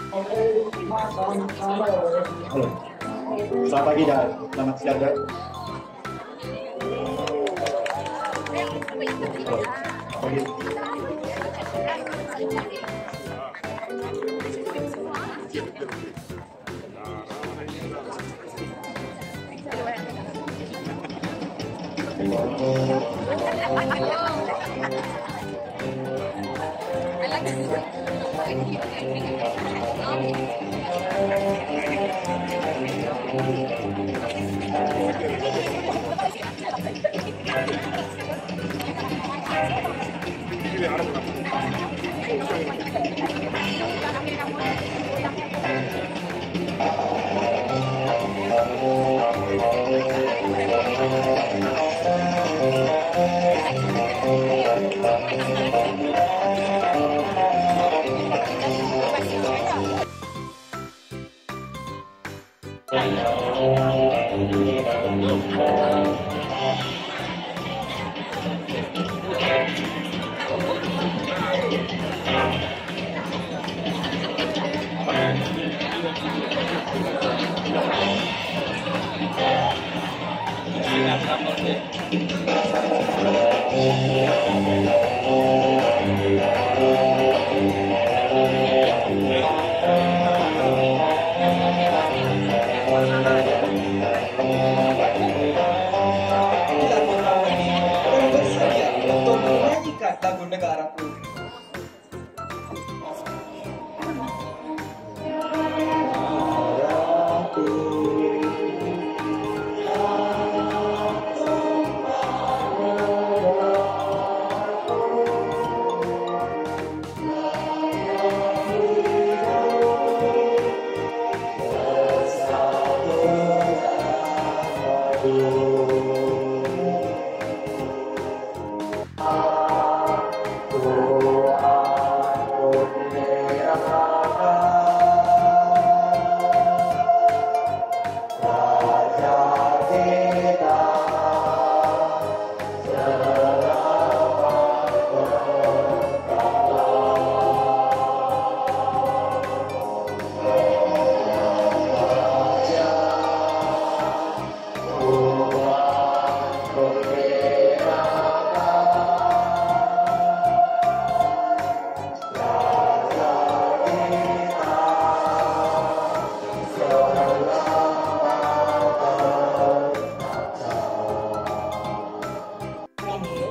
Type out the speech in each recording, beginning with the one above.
Halo. Selamat pagi dan selamat siang dan. Pagi. Lagu negaraku.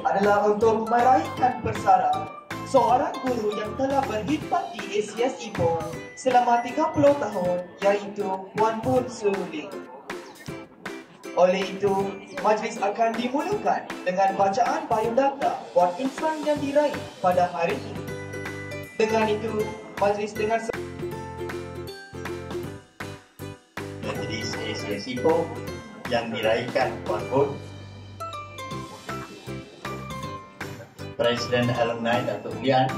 Adalah untuk meraihkan persara seorang guru yang telah berkhidmat di SCS Ipoh selama 30 tahun, yaitu Puan Pun Suling. Oleh itu, majlis akan dimulakan dengan bacaan biodata Puan Insan yang diraih pada hari ini. Dengan itu, majlis dengan Majlis SCS Ipoh yang diraihkan Puan Pun, Presiden Alumni Datuk Lian,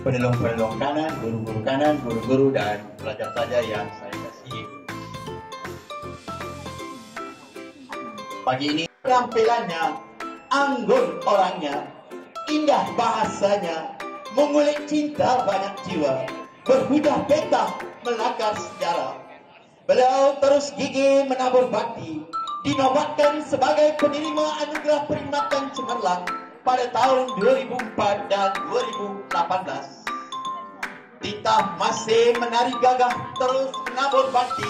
penelung-penelung kanan, guru-guru dan pelajar-pelajar yang saya kasihi. Pagi ini penampilannya, anggun orangnya, indah bahasanya, mengulik cinta banyak jiwa, berhujah petah melangkah sejarah. Beliau terus gigih menabur bakti, dinobatkan sebagai penerima anugerah perkhidmatan cemerlang pada tahun 2004 dan 2018. Titah masih menari gagah terus menabur bakti.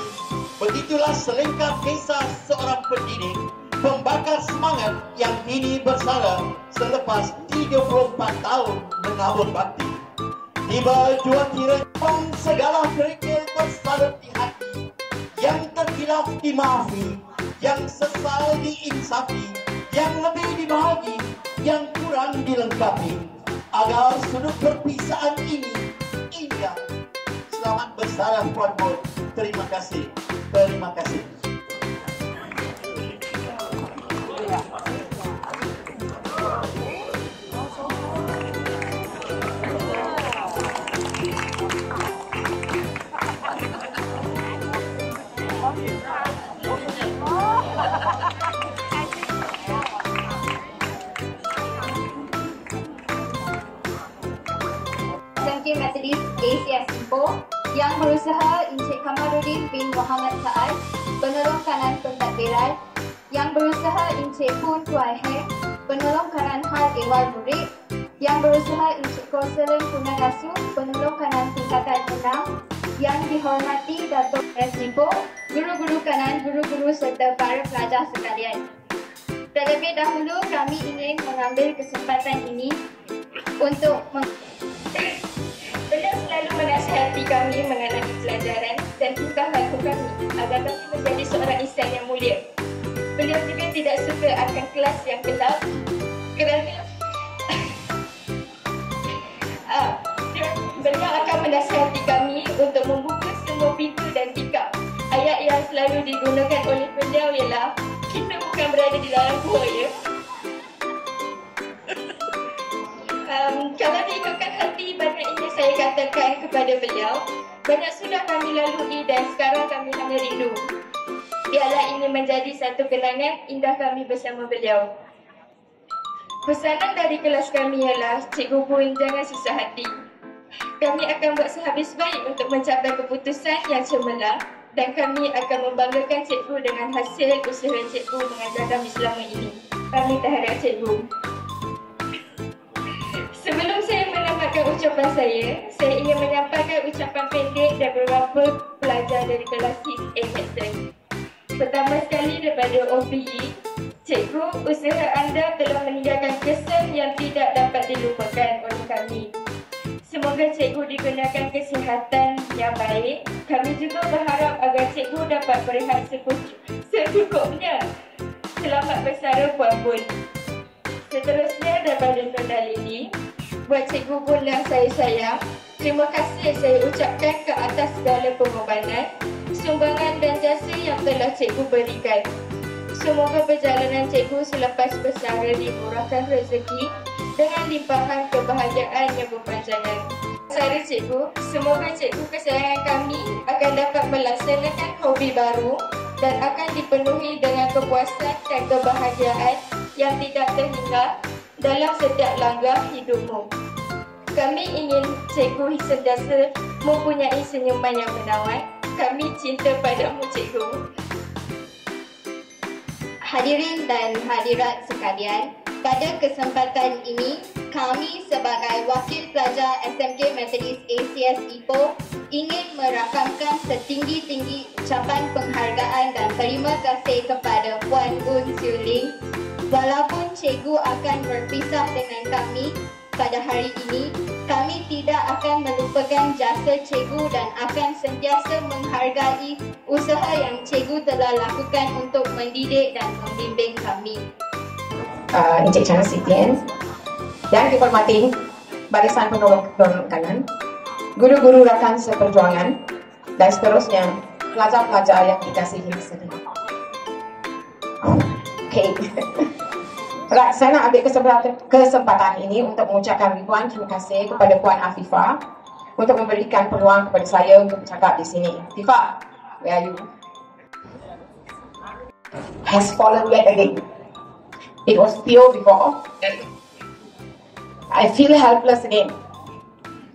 Begitulah selengkap kisah seorang pendidik pembakar semangat yang kini bersara selepas 34 tahun menabur bakti. Tiba jua kira segala kerikil bersalut di hati, yang terkhilaf dimaafi, yang sesal diinsafi, yang lebih dibahagi, yang kurang dilengkapi, agar sudut perpisahan ini indah. Selamat bersara Puan Pun. Terima kasih. Terima kasih. Methodist ACS Ipoh Yang berusaha Encik Kamarudin bin Muhammad Saad, penolong kanan pentadbiran. Yang berusaha Encik Pun Tuai Heng, penolong kanan hal Dewan Murid. Yang berusaha Encik Koselem Punagasu, penolong kanan tingkatan 6. Yang dihormati Datuk S. Ipoh, guru-guru kanan, guru-guru serta para pelajar sekalian. Terlebih dahulu kami ingin mengambil kesempatan ini untuk beliau selalu menasihati kami mengenai pelajaran dan tingkah laku kami agar kami menjadi seorang insan yang mulia. Beliau juga tidak suka akan kelas yang gelap kerana beliau akan menasihati kami untuk membuka semua pintu dan tikar. Ayat yang selalu digunakan oleh beliau ialah kita bukan berada di dalam gua, ya. Kalau diikutkan hati, banyak ingin saya katakan kepada beliau. Banyak sudah kami lalui dan sekarang kami hanya rindu. Biarlah ini menjadi satu kenangan indah kami bersama beliau. Pesanan dari kelas kami ialah, Cikgu Pun jangan susah hati. Kami akan buat sehabis baik untuk mencapai keputusan yang cemerlang dan kami akan membanggakan cikgu dengan hasil usaha cikgu mengajar kami selama ini. Kami terhadap cikgu. Sebelum saya menamatkan ucapan saya ingin menyampaikan ucapan pendek dari beberapa pelajar dari kelas 6A Medicine. Pertama sekali daripada OPE, cikgu, usaha anda telah meninggalkan kesan yang tidak dapat dilupakan oleh kami. Semoga cikgu digunakan kesihatan yang baik. Kami juga berharap agar cikgu dapat berehat secukupnya. Selamat bersara Puan Bun. Seterusnya daripada Nona Lili, buat Cikgu Bun yang saya sayang, terima kasih saya ucapkan ke atas segala pengorbanan, sumbangan dan jasa yang telah cikgu berikan. Semoga perjalanan cikgu selepas bersara dimurahkan rezeki dengan limpahan kebahagiaan yang berpanjangan. Saya cikgu, semoga cikgu kesayangan kami akan dapat melaksanakan hobi baru dan akan dipenuhi dengan kepuasan dan kebahagiaan yang tidak terhingga dalam setiap langkah hidupmu. Kami ingin cikgu sentiasa mempunyai senyuman yang menawan. Kami cinta padamu, cikgu. Hadirin dan hadirat sekalian, pada kesempatan ini, kami sebagai wakil pelajar SMK Methodist ACS Ipoh ingin merakamkan setinggi-tinggi ucapan penghargaan dan terima kasih kepada Puan Bun Siu Ling. Walaupun cikgu akan berpisah dengan kami pada hari ini, kami tidak akan melupakan jasa cikgu dan akan sentiasa menghargai usaha yang cikgu telah lakukan untuk mendidik dan membimbing kami. Encik Chana Sitian yang dihormati barisan penolong kanan, guru-guru rakan seperjuangan dan seterusnya pelajar-pelajar yang dikasihi sekalian. Okay. Right, saya nak ambil kesempatan ini untuk mengucapkan ribuan terima kasih kepada Puan Afifah untuk memberikan peluang kepada saya untuk bercakap di sini. Afifah, where are you? Has fallen yet again. It was pure before. I feel helpless again.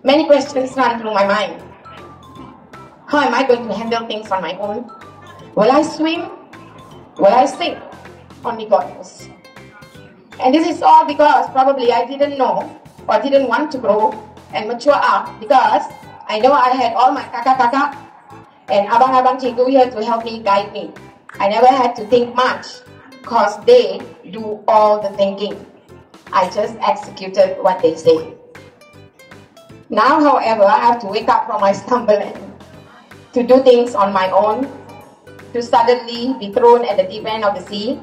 Many questions run through my mind. How am I going to handle things on my own? Will I swim? Will I sink? Only God knows. And this is all because probably I didn't know or didn't want to grow and mature up, because I know I had all my kakak-kakak and abang-abang cikgu here to help me, guide me. I never had to think much because they do all the thinking. I just executed what they say. Now, however, I have to wake up from my slumber and to do things on my own, to suddenly be thrown at the deep end of the sea.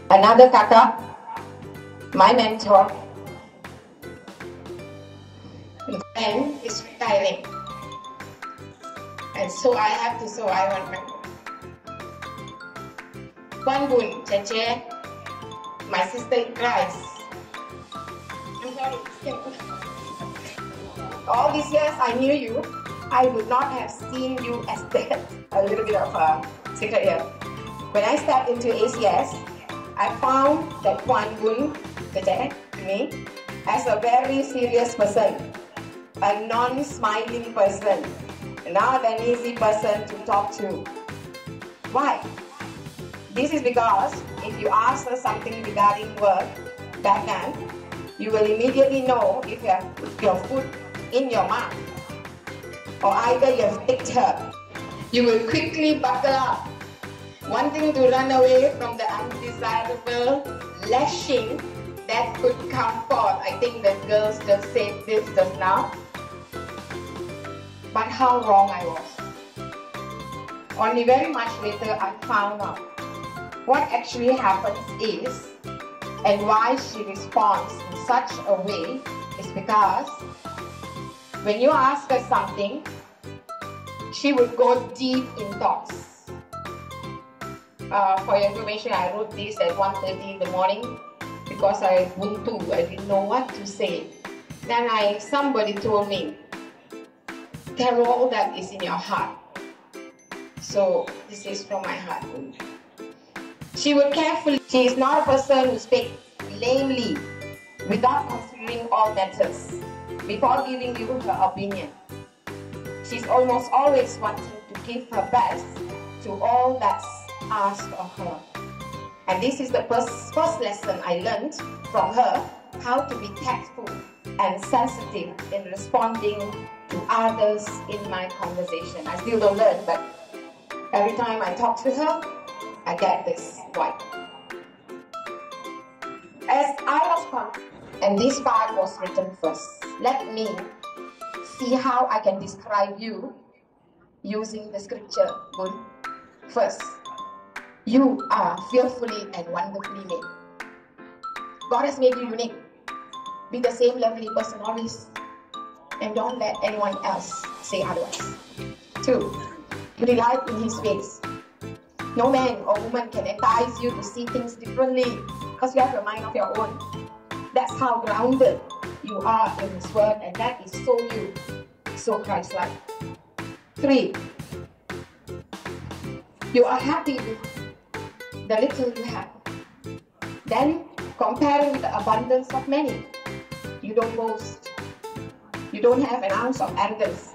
Another kakak, my mentor, and is retiring, and so I have to survive on my own. Puan Bun, Cece, my sister in Christ. I'm sorry. All these years I knew you, I would not have seen you as that. A little bit of a secret here. When I stepped into ACS, I found that Puan Bun, Cece, to me, as a very serious person, a non-smiling person, not an easy person to talk to. Why? This is because if you ask her something regarding work, backhand, you will immediately know if you have put your foot in your mouth or either you have ticked her. You will quickly buckle up, wanting to run away from the undesirable lashing that could come forth. I think the girls just said this just now. But how wrong I was. Only very much later I found out. What actually happens is, and why she responds in such a way, is because when you ask her something, she would go deep in thoughts. For your information, I wrote this at 1:30 in the morning because I didn't know what to say. Then somebody told me, tell all that is in your heart. So this is from my heart. She would carefully, she is not a person who speaks lamely without considering all matters before giving you her opinion. She's almost always wanting to give her best to all that's asked of her. And this is the first lesson I learned from her, how to be tactful and sensitive in responding to others in my conversation. I still don't learn, but every time I talk to her, I get this right. As I was and this part was written first, let me see how I can describe you using the scripture. Good. First, you are fearfully and wonderfully made. God has made you unique. Be the same lovely person always, and don't let anyone else say otherwise. 2, delight in His ways. No man or woman can entice you to see things differently because you have a mind of your own. That's how grounded you are in His word, and that is so you, so Christ-like. 3, you are happy with the little you have. Then compare with the abundance of many. You don't boast. You don't have an ounce of arrogance.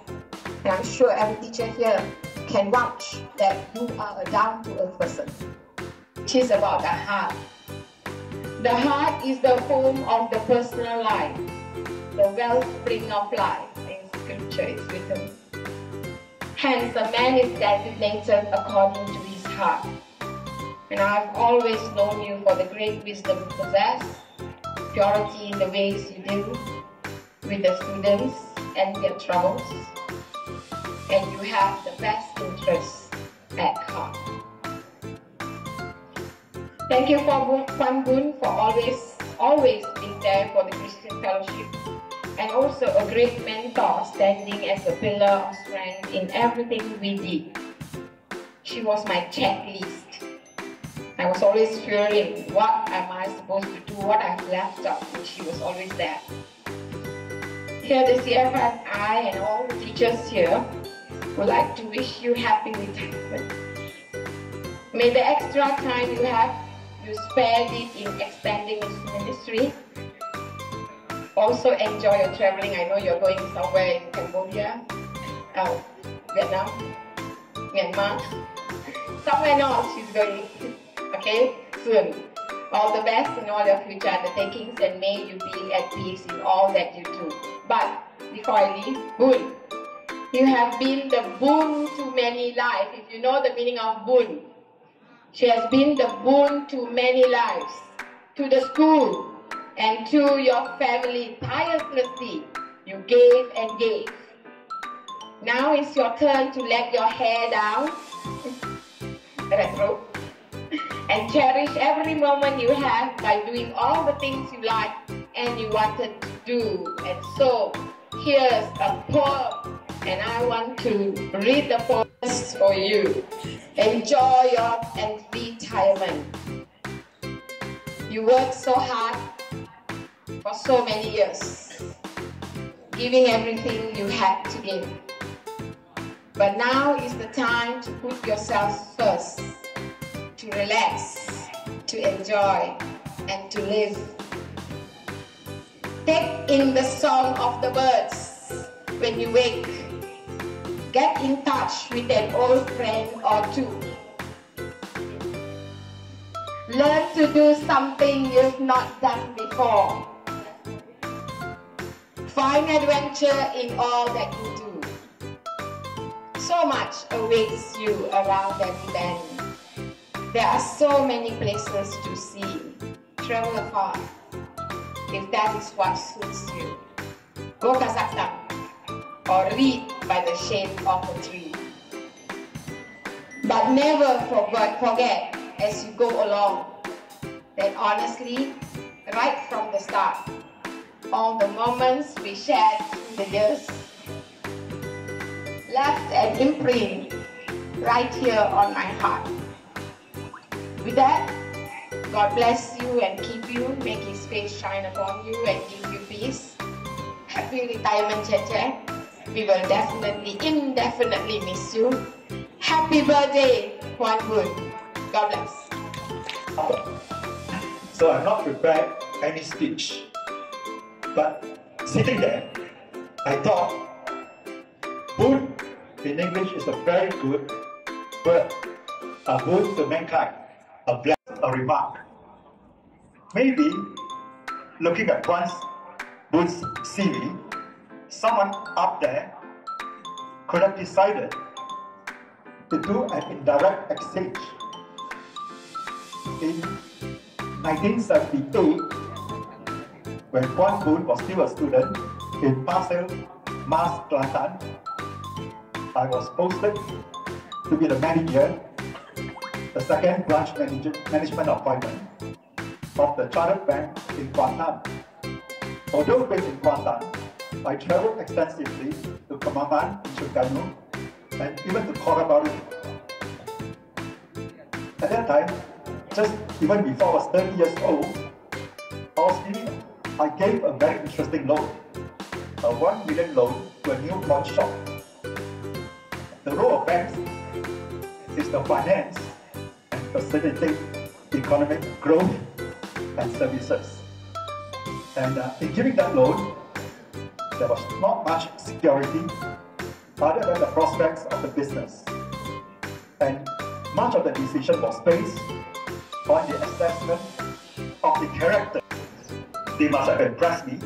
And I'm sure every teacher here can vouch that you are a down-to-earth person. It is about the heart. The heart is the home of the personal life, the wellspring of life. In scripture it's written. Hence, a man is designated according to his heart. And I've always known you for the great wisdom you possess, purity in the ways you deal with the students and their troubles, and you have the best interests at heart. Thank you for Kwan Boon for always being there for the Christian Fellowship, and also a great mentor standing as a pillar of strength in everything we did. She was my checklist. I was always fearing, what am I supposed to do, what I've left out, and she was always there. Here the CFF, I and all the teachers here would like to wish you happy retirement. May the extra time you have, you spared it in extending this ministry. Also enjoy your traveling. I know you're going somewhere in Cambodia, Vietnam, Myanmar, somewhere north she's going. Okay, soon. All the best in all your future undertakings, and may you be at peace in all that you do. But before I leave, Boon. You have been the boon to many lives. If you know the meaning of boon, she has been the boon to many lives, to the school, and to your family tirelessly. You gave and gave. Now it's your turn to let your hair down. Retro. And cherish every moment you have by doing all the things you like and you wanted to do. And so, here's a poem, and I want to read the poem for you. Enjoy your retirement. You worked so hard for so many years, giving everything you had to give. But now is the time to put yourself first, to relax, to enjoy, and to live. Take in the song of the birds when you wake, get in touch with an old friend or two. Learn to do something you've not done before. Find adventure in all that you do. So much awaits you around every bend. There are so many places to see. Travel afar, if that is what suits you. Go Kazakhstan, or read by the shade of a tree. But never forget as you go along that honestly, right from the start, all the moments we shared through the years left an imprint right here on my heart. With that, God bless you and keep you, make His face shine upon you and give you peace. Happy retirement, Cheche. We will indefinitely miss you. Happy birthday, Puan Bun. God bless. So I'm not prepared any speech. But sitting there, I thought, boon in English is a very good word. A boon to mankind, a blessing, a remark. Maybe, looking at Boon's CV, someone up there could have decided to do an indirect exchange. In 1978, when Puan Bun was still a student in Pasir Mas, Kelantan, I was posted to be the manager, the second branch management appointment of the Chartered Bank in Kuantan. Although based in Kuantan, I traveled extensively to Kemaman in Terengganu and even to Kota Bharu. At that time, just even before I was 30 years old, I gave a very interesting loan, a 1 million loan to a new pawn shop. The role of banks is to finance and facilitate economic growth and services. And in giving that loan, there was not much security other than the prospects of the business. And much of the decision was based on the assessment of the character. They must have impressed me.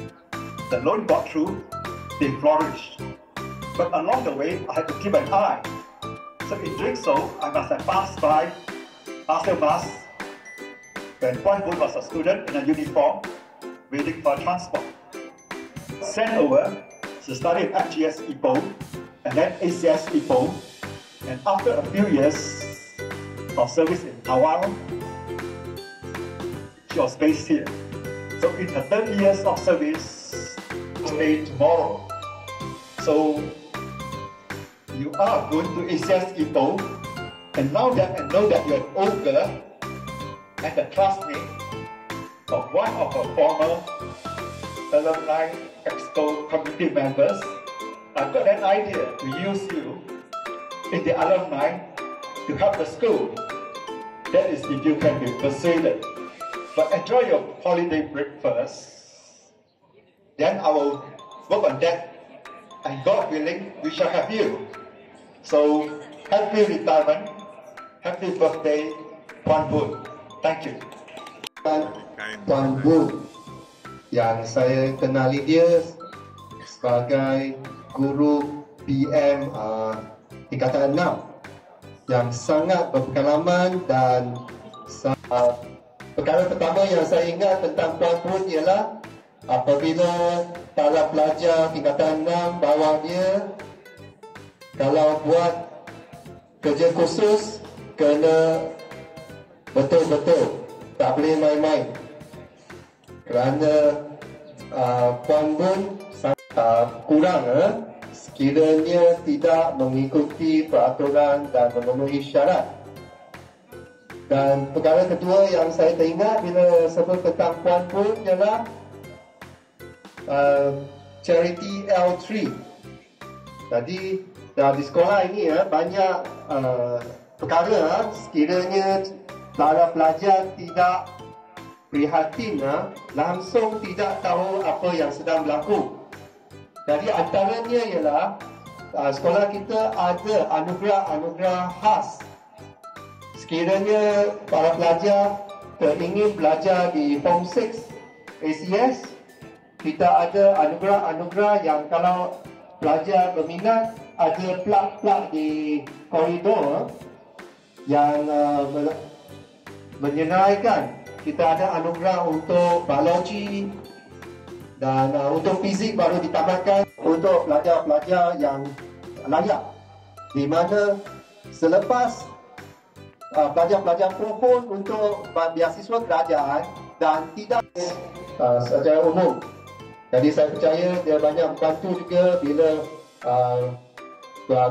The loan got through, they flourished. But along the way, I had to keep an eye. So in doing so, I must have passed by Pasir Mas when Puan Bun was a student in a uniform, waiting for transport. Sent over to study at FGS Ipoh and then ACS Ipoh, and after a few years of service in Tawau, she was based here. So in her 30 years of service, today, tomorrow. So you are going to ACS Ipoh, and now that I know that you're an old girl and a classmate of one of our former alumni exco committee members, I've got an idea to use you in the alumni to help the school. That is if you can be persuaded. But enjoy your holiday break first. Then I will work on that. And God willing, we shall have you. So, happy retirement. Happy birthday, Puan Bun. Thank you. Puan Bun, yang saya kenali dia sebagai guru PM tingkatan 6 yang sangat berpengalaman, dan perkara pertama yang saya ingat tentang Puan Bun ialah apabila para pelajar tingkatan 6 bawah dia kalau buat kerja khusus kena betul-betul, tak boleh main-main, kerana Puan Bun kurang sekiranya tidak mengikuti peraturan dan memenuhi syarat. Dan perkara kedua yang saya teringat bila sebut tentang Puan Bun ialah Charity L3. Jadi di sekolah ini banyak perkara sekiranya para pelajar tidak prihatin, langsung tidak tahu apa yang sedang berlaku. Jadi antaranya ialah sekolah kita ada anugerah-anugerah khas. Sekiranya para pelajar ingin belajar di Form 6 ACS, kita ada anugerah-anugerah yang kalau pelajar berminat, ada plug-plug di koridor yang menyenaraikan. Kita ada anugerah untuk biologi dan untuk fizik baru ditamatkan untuk pelajar-pelajar yang layak, di mana selepas pelajar-pelajar pohon untuk beasiswa kerajaan dan tidak secara umum. Jadi saya percaya dia banyak membantu juga bila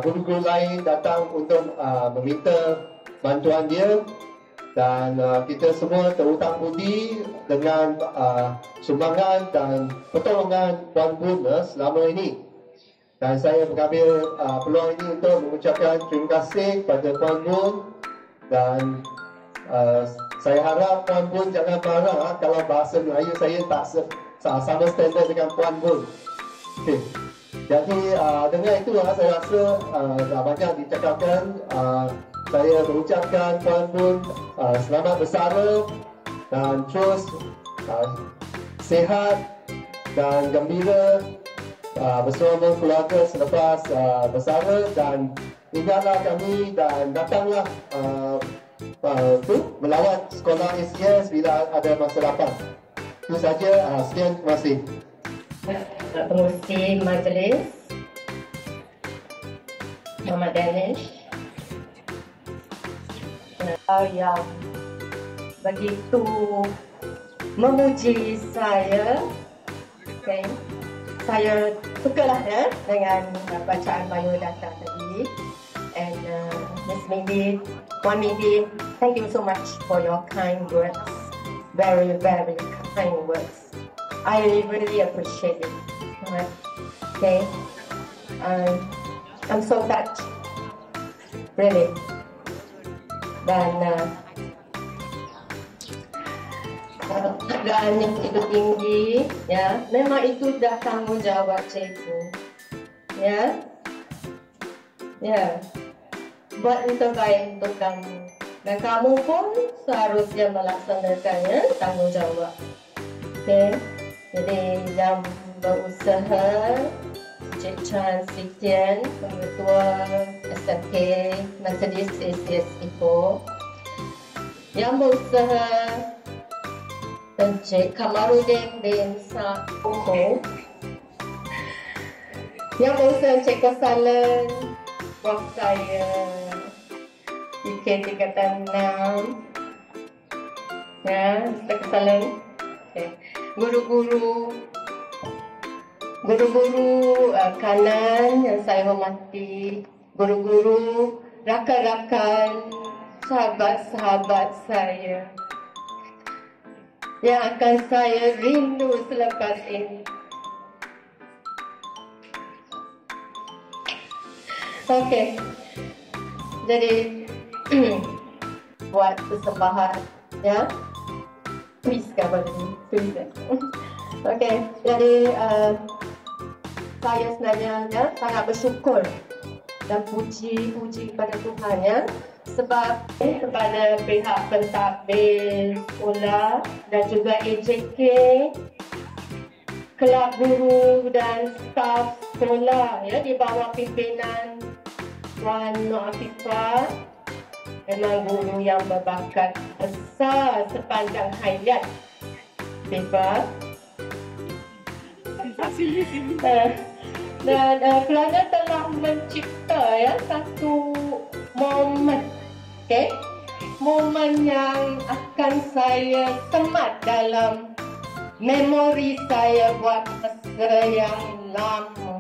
guru-guru lain datang untuk meminta bantuan dia, dan kita semua terhutang budi dengan sumbangan dan pertolongan Puan Bun selama ini. Dan saya mengambil peluang ini untuk mengucapkan terima kasih kepada Puan Bun, dan saya harap Puan Bun jangan marah kalau bahasa Melayu saya tak sama standard dengan Puan Bun. Okay. Jadi dengan itu saya rasa dah banyak dicakapkan. Saya mengucapkan Puan Bun selamat bersara dan terus sihat dan gembira bersama keluarga selepas bersara, dan ingatlah kami dan datanglah melawat sekolah ACS bila ada masa lapang. Itu saja. Sekian, terima kasih. Pengurusi majlis Muhammad Danish yang begitu memuji saya. Okay. Saya sukalah dengan bacaan biodata tadi. And Ms. Mindy, Puan Mindy, thank you so much for your kind words. Very, very kind words. I really appreciate it. Okay. I'm so touched. Really. Dan keadaan yang begitu tinggi, ya, memang itu dah tanggungjawab cikgu, ya, buat yang terbaik untuk kamu, dan kamu pun seharusnya melaksanakannya tanggungjawab. Okay, jadi yang berusaha, Cik Chan Sitian, Pengetua SMK Methodist ACS Ipoh, yang berusaha, Encik Kamarudin bin Sa'uho, yang berusaha Encik Kosalan, Prof saya IK Tingkatan 6, ya, Encik Kosalan, okay. Guru-guru kanan yang saya hormati, guru-guru, rakan-rakan, sahabat-sahabat saya yang akan saya rindu selepas ini. Okey, jadi buat persembahan, ya, please cover ini, please. Okey, jadi saya sebenarnya sangat bersyukur dan puji kepada Tuhan, ya, sebab kepada pihak pentadbir sekolah dan juga AJK, kelab guru dan staf sekolah, ya, di bawah pimpinan Puan Nur Afifah, memang guru yang berbakat besar sepanjang hayat Afifah. Dan kerana telah mencipta, ya, satu momen, okay, momen yang akan saya semat dalam memori saya buat masa yang lama.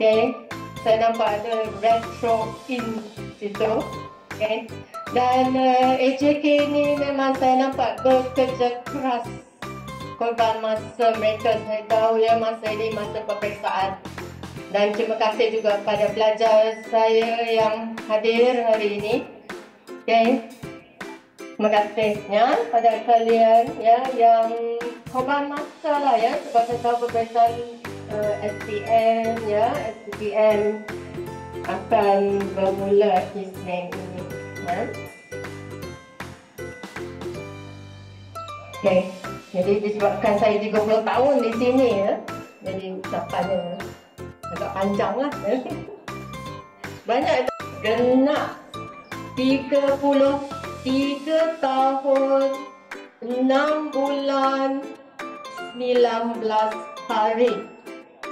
Okay, saya nampak ada retro in situ, okay. Dan AJK ini memang saya nampak bekerja keras. Korban masa mereka, saya tahu, ya, masa ini masa peperiksaan. Dan terima kasih juga pada pelajar saya yang hadir hari ini. Okay. Terima kasih, ya, pada kalian, ya, yang korban masa lah, ya, sebab saya tahu peperiksaan SPM ya, SPM akan bermula Isnin ini ya. Okey, jadi disebabkan saya 30 tahun di sini ya, jadi ucapannya agak panjang lah ya. Banyak genap 33 tahun 6 bulan 19 hari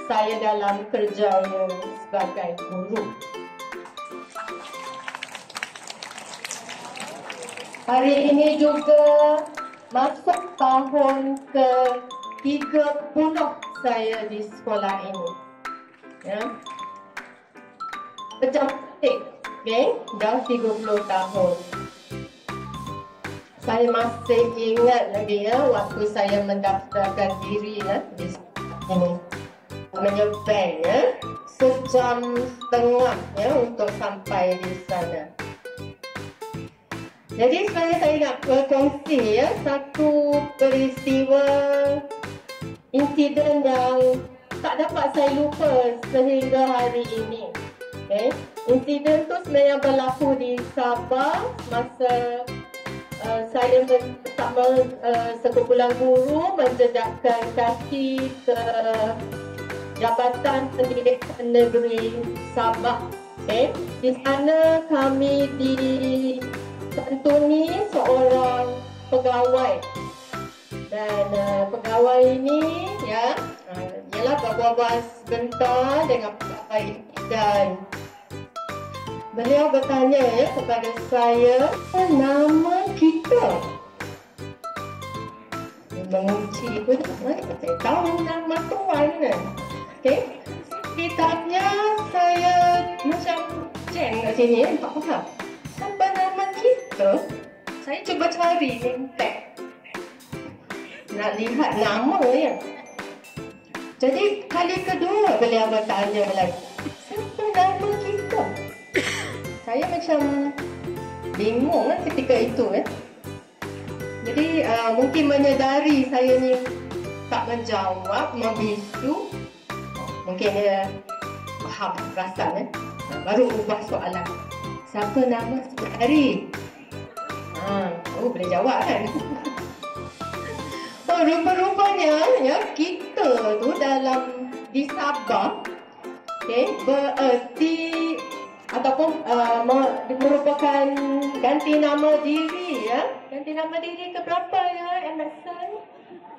saya dalam kerjanya sebagai guru. Hari ini juga masuk tahun ke-30 saya di sekolah ini. Ya. Macam okay, dah 30 tahun. Saya masih ingat lagi ya, waktu saya mendaftarkan diri ya di sekolah ini. Menyeberang ya, sejam setengah ya untuk sampai di sana. Jadi saya nak berkongsi ya satu peristiwa insiden yang tak dapat saya lupa sehingga hari ini. Okay. Insiden tu sebenarnya berlaku di Sabah masa saya bersama sekumpulan guru menjejakkan kaki ke Jabatan Pendidikan Negeri Sabah. Okay. Di sana kami disantuni seorang pegawai dan pegawai ini ya ialah berbual sebentar dengan pegawai dan beliau bertanya ya kepada saya nama kita. Mengunci pun saya tahu nama tuan kan. Okay. Ditanya saya macam jeng kat sini tak faham. Apa nama kita? Saya cuba cari tag. Nak lihat nama ya. Jadi kali kedua beliau bertanya lagi. Siapa nama kita? Saya macam bingung ketika itu ya. Jadi mungkin menyedari saya ni tak menjawab, membisu. Mungkin dia faham perasan baru ubah soalan. Siapa nama saudari? Boleh jawab kan? Oh, rupa-rupanya ya kita tu dalam di Sabah, okay, bererti ataupun merupakan ganti nama diri ya. Ganti nama diri ke berapa ya Emerson?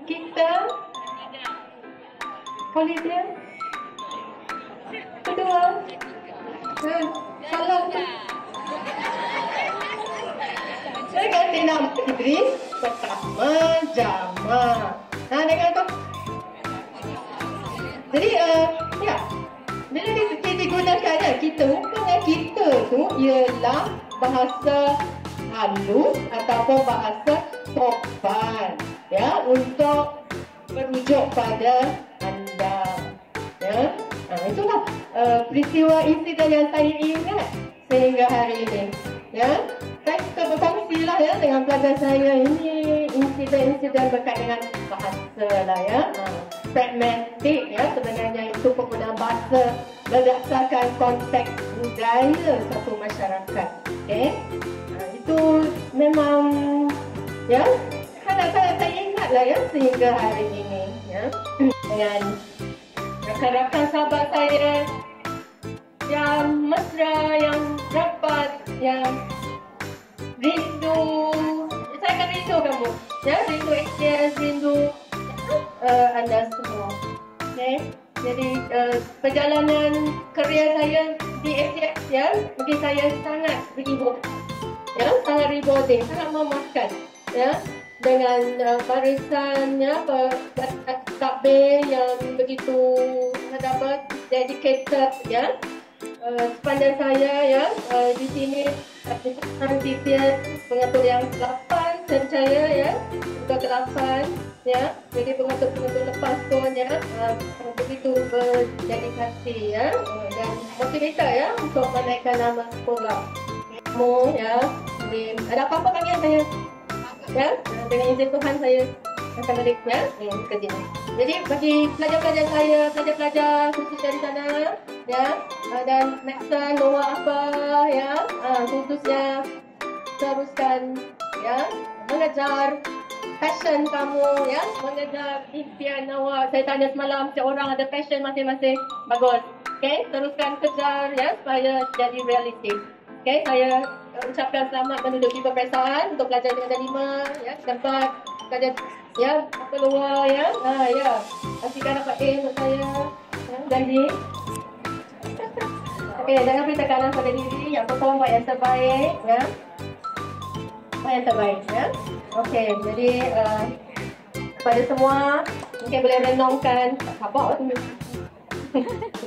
Kita Holiday kedua. Salah tu. Saya ganti nama diri pertama Jama. Dengan tu. Jadi ya, bila digunakan ya, kita rupanya kita tu ialah bahasa halus ataupun bahasa sopan ya untuk merujuk pada anda ya. Itulah peristiwa insiden yang saya ingat sehingga hari ini ya. Saya suka berkongsi lah ya dengan pelajar saya ini insiden-insiden berkait dengan bahasa lah ya. Pragmatik ya, sebenarnya itu penggunaan bahasa berdasarkan konteks budaya satu masyarakat. Okay? Itu memang ya sangat-sangat saya ingat lah ya sehingga hari ini ya. Dengan rakan-rakan sahabat saya yang mesra, yang rapat, yang rindu. Saya akan rindu kamu ya, rindu ACS, rindu anda semua. Okay? Jadi perjalanan kerjaya saya di ACS ya, bagi saya sangat rewarding ya, sangat rewarding, sangat memuaskan ya, dengan barisannya takbir yang begitu dedicated ya. Sepanjang saya ya di sini DPS pengatur yang 8 dan saya ya juga 8 ya. Jadi pengatur-pengatur lepas pun ya begitu berdedikasi ya dan motivator ya untuk menaikkan nama sekolah. Kamu ya, ada apa-apa panggil saya ya, dengan izin Tuhan saya akan balik ya ke sini. Jadi bagi pelajar-pelajar saya, pelajar-pelajar khusus dari sana, ya, dan Maxon, Noah apa, ya, khususnya teruskan, ya, mengejar passion kamu, ya, mengejar impian awak. Saya tanya semalam, setiap orang ada passion masing-masing. Bagus. Okay, teruskan kejar, ya, supaya jadi realistik. Okay, saya ucapkan selamat menduduki peperiksaan untuk pelajar yang ada 5, ya, tempat pelajar, ya, apa luar, ya, ya, pastikan dapat A untuk saya, ya, janji. Okay, jangan beri tekanan pada diri, yang perform buat yang terbaik, ya. Buat yang terbaik, ya. Okay, jadi kepada semua, mungkin boleh renungkan, apa tu?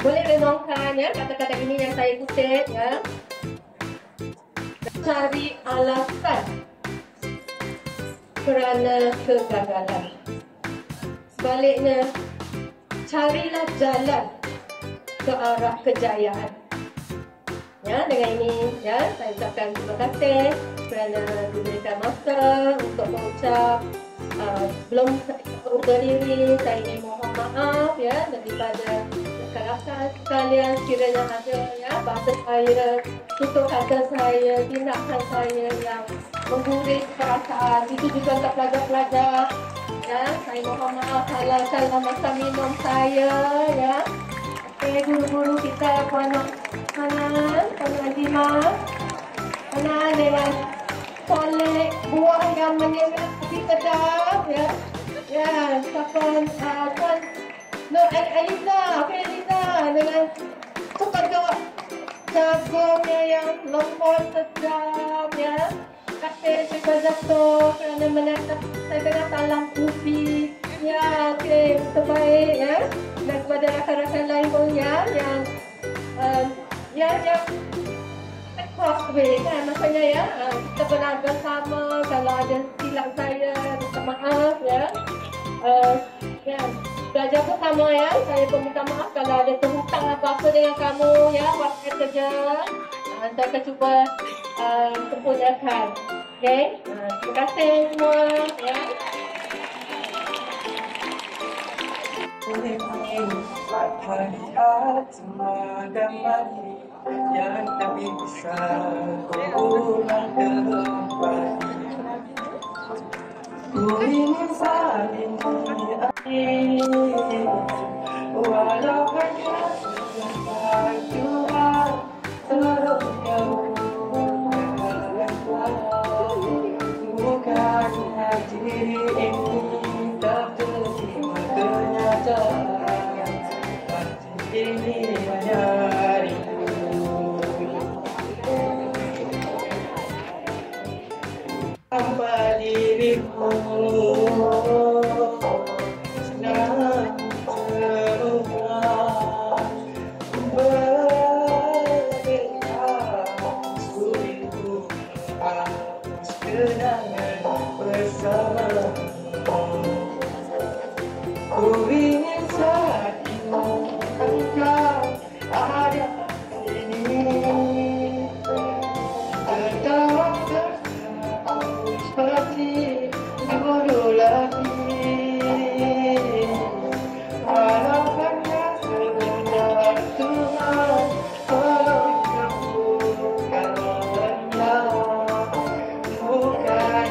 Boleh renungkan, ya, kata-kata ini yang saya kutip, ya. Cari alasan kerana kegagalan. Sebaliknya, carilah jalan ke arah kejayaan. Ya, dengan ini, ya, saya ucapkan terima kasih kerana diberikan masa untuk mengucap. Belum berdiri, saya ingin mohon maaf, ya, daripada rakan-rakan sekalian sekiranya ada, ya, bahasa saya, tutur kata saya, tindakan saya yang mengguris perasaan. Itu juga untuk pelajar-pelajar, ya, saya mohon maaf salah masa minum saya, ya. Okay, guru-guru kita, Puan Hanan, Puan Azimah, Hanan dengan kolek buah yang menyengat di kedap, ya. Ya, Puan Eliza, okay, Eliza dengan tukar jagungnya yang lembut sedap, ya. Kasih Cikgu Jatuh kerana menatap saya tengah talam ubi, ya, okay, terbaik, ya. Dan kepada rakan-rakan lain pun, ya, yang crossway, kan, maksudnya, ya, kita pernah bersama. Kalau ada silap saya, minta maaf, ya. Ya, belajar bersama, ya, saya pun minta maaf kalau ada terhutang apa-apa dengan kamu, ya, waktu kerja. Saya akan cuba sempurnakan. Okay, terima kasih semua, ya. Melihat semua gambar yang tak bisa kuulang kembali. Ku ingin saling menyayangi, walau hanya sebentar jua, seluruhnya bukannya diri ini tak terima kenyataan. Ini hanya rindu tanpa dirimu, senang terulang berbeda, sulitku hapus kenangan bersamamu. Ku ingin saat ini engkau ada di sini, tertawa bersamamu seperti dulu lagi. Harapannya sebentar Tuhan, tolong sembuhkanlah, bukan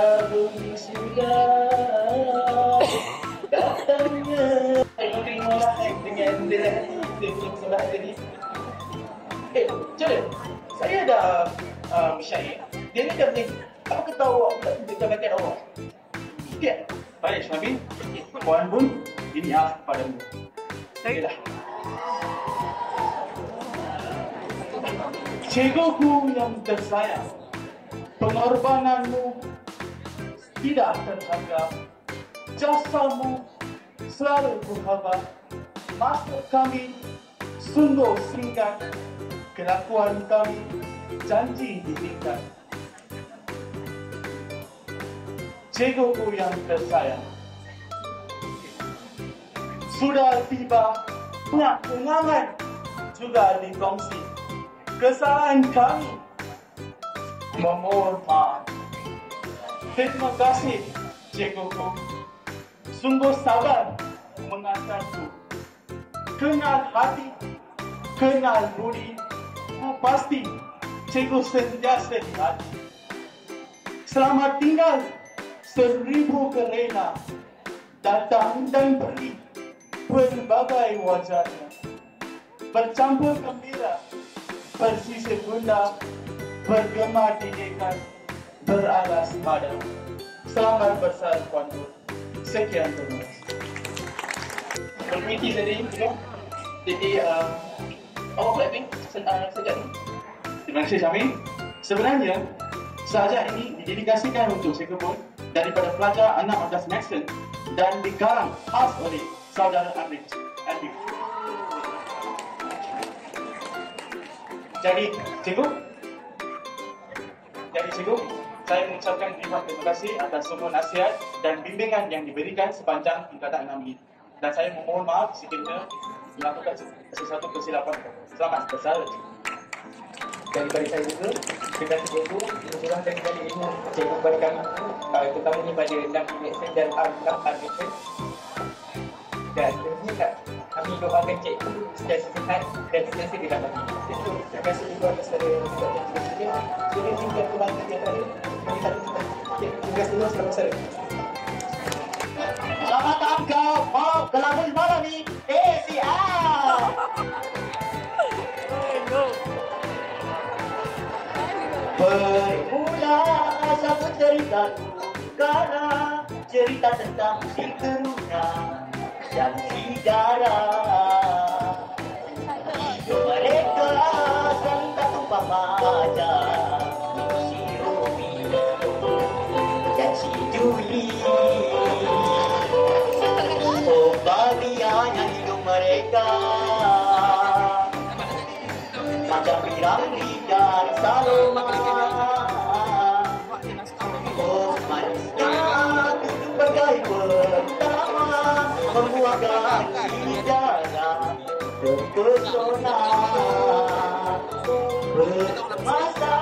Tahun sudah datangnya. Terimalah dengan derhati sebelum solat tadi. Jordan, saya ada syair. Dia ni dah menyanyi. Apa kata awak tak tunjukkan bakat awak? Ya. Baik, Syami. Puan Bun, ini padamu. Baiklah. Cikguku yang tersayang, pengorbananmu tidak terharga. Jasamu selalu berharga. Maksud kami sungguh singkat, kelakuan kami janji ditingkat. Cikguku yang tersayang, sudah tiba banyak kenangan juga dikongsi. Kesalahan kami memohon maaf. Terima kasih cikguku, sungguh sabar mengajarku. Kenal hati, kenal budi, pasti cikgu sentiasa di hati. Selamat tinggal 1000 kerana datang dan pergi berbagai wajahnya, bercampur gembira, bersisir bunda, bergema didikan, beralas pada. Selamat besar Puan Bun. Sekian terima kasih. Permisi tadi, jadi awak boleh sajak ni. Terima kasih Syami. Sebenarnya sajak ini didedikasikan untuk Cikgu Bun daripada pelajar anak Madrasah Maxwell dan dikarang khas oleh saudara Arif. Jadi cikgu, saya mengucapkan terima kasih atas semua nasihat dan bimbingan yang diberikan sepanjang tingkatan 6 ini. Dan saya memohon maaf sekiranya melakukan sesuatu kesilapan. Selamat bersama. Daripada saya juga, terima kasih cikgu, kebetulan daripada ilmu cikgu kepada kami, terutamanya pada Nabi dan Al-Quran. Dan tentunya kami doakan cikgu secara sihat dan sentiasa dirahmati. Terima kasih juga atas kerana sudah tinggal keluarga yang terakhir. Terima kasih juga selamat sore. Selamat datang ke Kelabul malam ni ACR. Bermula satu cerita karena cerita tentang si teruna dan si darah. Hidup mereka saling tak tumpah maja, si Rumi dan si Juli. Oh bahagianya hidup mereka macam piramid dan Saloma. Oh manisnya duduk bagai pertama, membuahkan hidayah terpesona. Bermasa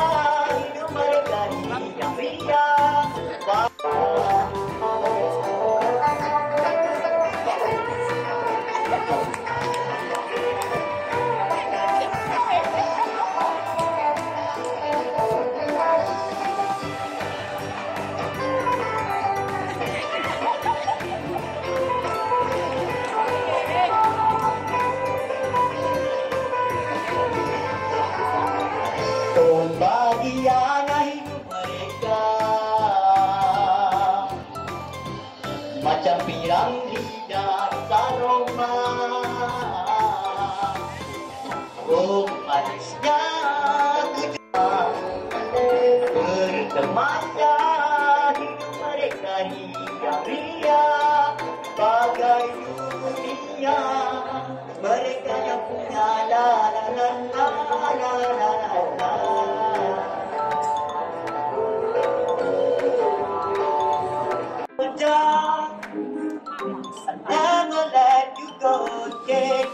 hidup mereka yang ria. Bahagianya hidup mereka macam piramid dan Saloma. Oh manisnya tujuan bertemasa hidup mereka ria-ria bagai dunia. Mereka yang punya la la la la la la la. Never let you go again.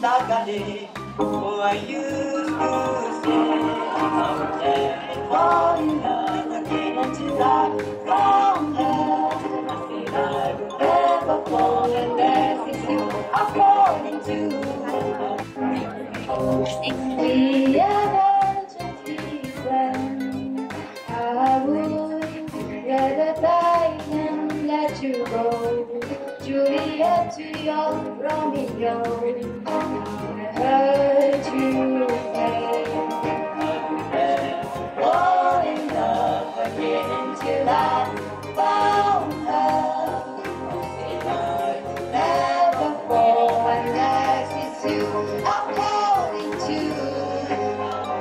Takane, oh I used to say, and fall in love again until I found love. I said I will never fall unless it's you I'm falling to. Tiada jadikan, I would rather to go. Juliet to your Romeo, I heard you say, fall in love again till I found love. Never fall unless it's you I'm calling to.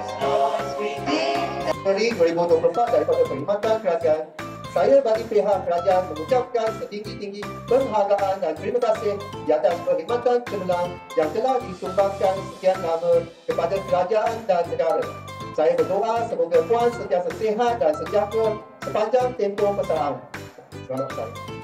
Stars within the Januari 2024 daripada Perkhidmatan Kerajaan, saya bagi pihak kerajaan mengucapkan setinggi-tinggi penghargaan dan terima kasih di atas perkhidmatan cemerlang yang telah disumbangkan sekian lama kepada kerajaan dan negara. Saya berdoa semoga Puan sentiasa sihat dan sejahtera sepanjang tempoh persaraan. Selamat bersalin.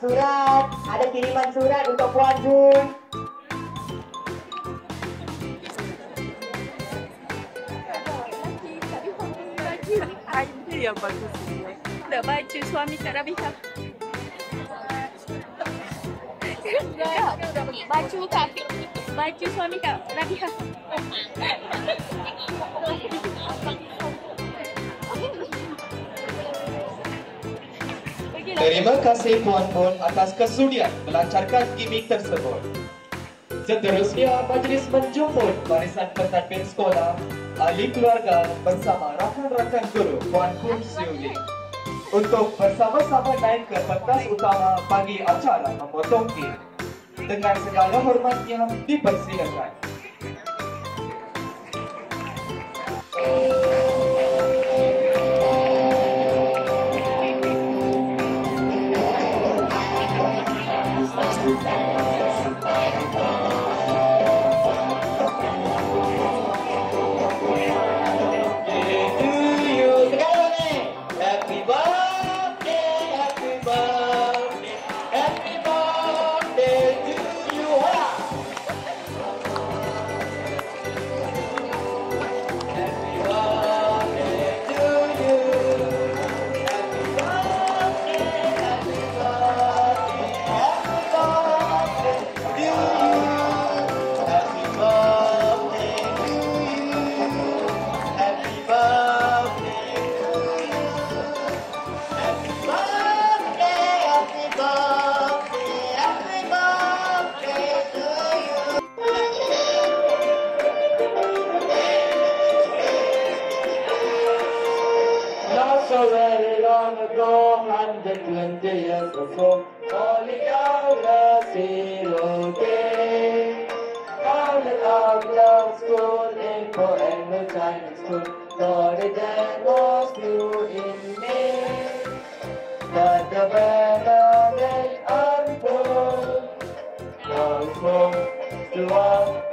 Surat. Ada kiriman surat untuk Puan Jun. Ada yang bagus. Nak baju suami Kak Rabiha. Baju suami Kak Rabiha. Terima kasih Puan atas kesudian melancarkan gimmick tersebut. Seterusnya, majlis menjemput barisan pentadbir sekolah, ahli keluarga bersama rakan-rakan guru Puan Siuling untuk bersama-sama naik ke pentas utama bagi acara memotong kek. Dengan segala hormatnya dipersilakan. So very long ago, 120 years ago, only our zero day. All the love school, info and the Chinese school, started and was due in May. But the weather made unfold, now it's more to the world.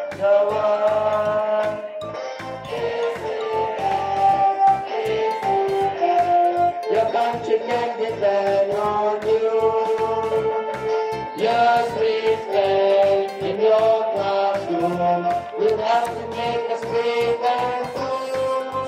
Your country can depend on you. Your respect in your classroom will have to make us brave and full.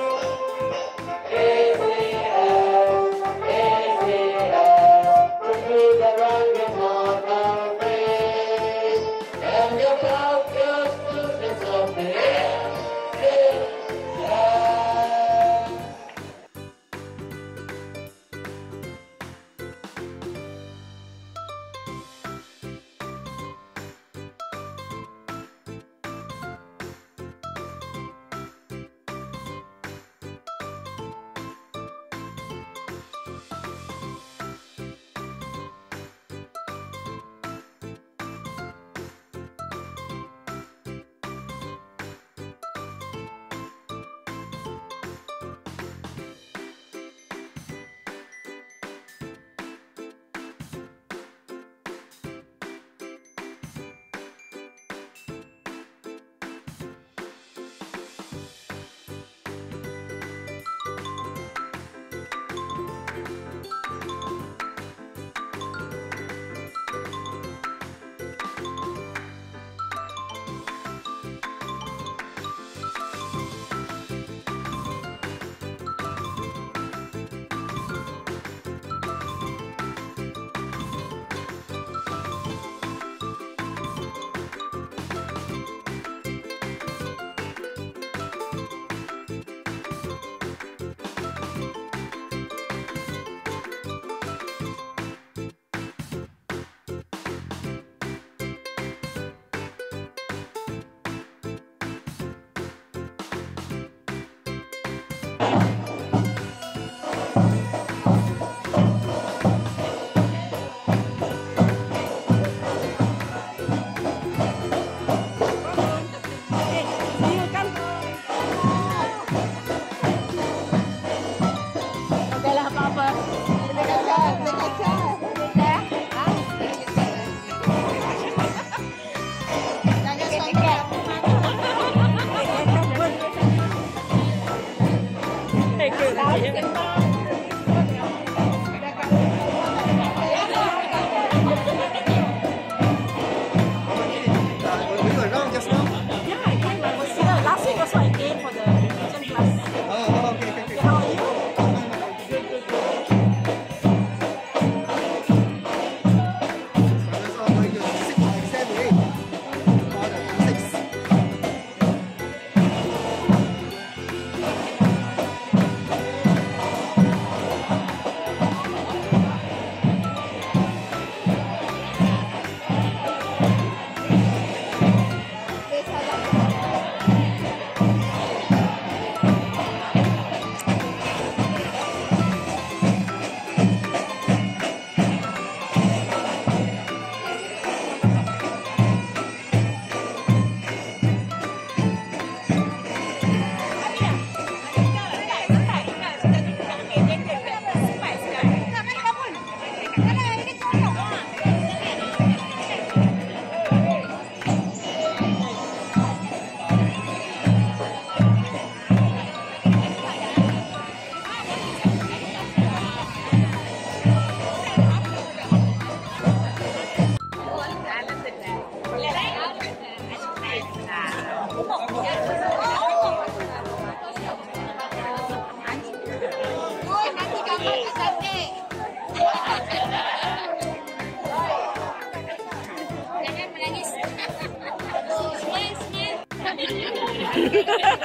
Smile.